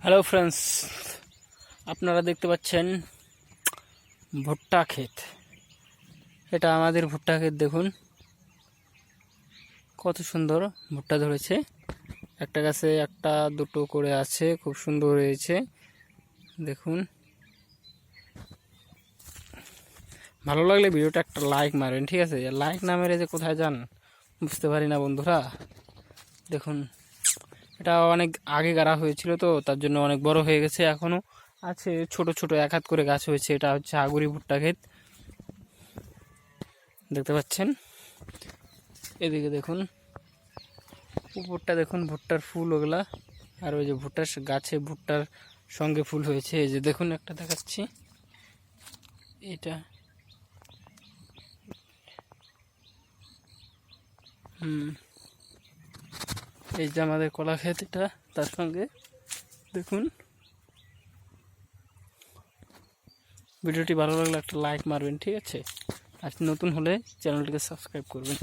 Hello friends, আপনারা দেখতে পাচ্ছেন ভুট্টা ক্ষেত। এটা আমাদের ভুট্টা ক্ষেত। দেখুন কত সুন্দর ভুট্টা ধরেছে। একটা গাছে একটা দুটো করে আছে, খুব সুন্দর হয়েছে। দেখুন, ভালো লাগলে ভিডিওটা একটা লাইক মারবেন, ঠিক আছে? লাইক না মেরে যে কোথায় যান বুঝতে পারি না বন্ধুরা। দেখুন, এটা অনেক আগে গাড়া হয়েছিল, তো তার জন্য অনেক বড় হয়ে গেছে। এখনো আছে ছোট ছোট এক হাত করে গাছ হয়েছে। এটা হচ্ছে আগুরি ভুট্টা ক্ষেত, দেখতে পাচ্ছেন। এদিকে দেখুন, উপরটা দেখুন, ভুট্টার ফুল ওগুলা। আর ওই যে ভুট্টার গাছে ভুট্টার সঙ্গে ফুল হয়েছে। এই যে দেখুন, একটা দেখাচ্ছি, এটা এই যে আমাদের কলা ক্ষেত, এটা তার সঙ্গে দেখুন। ভিডিওটি ভালো লাগলে একটা লাইক মারবেন, ঠিক আছে? আর নতুন হলে চ্যানেলটিকে সাবস্ক্রাইব করবেন।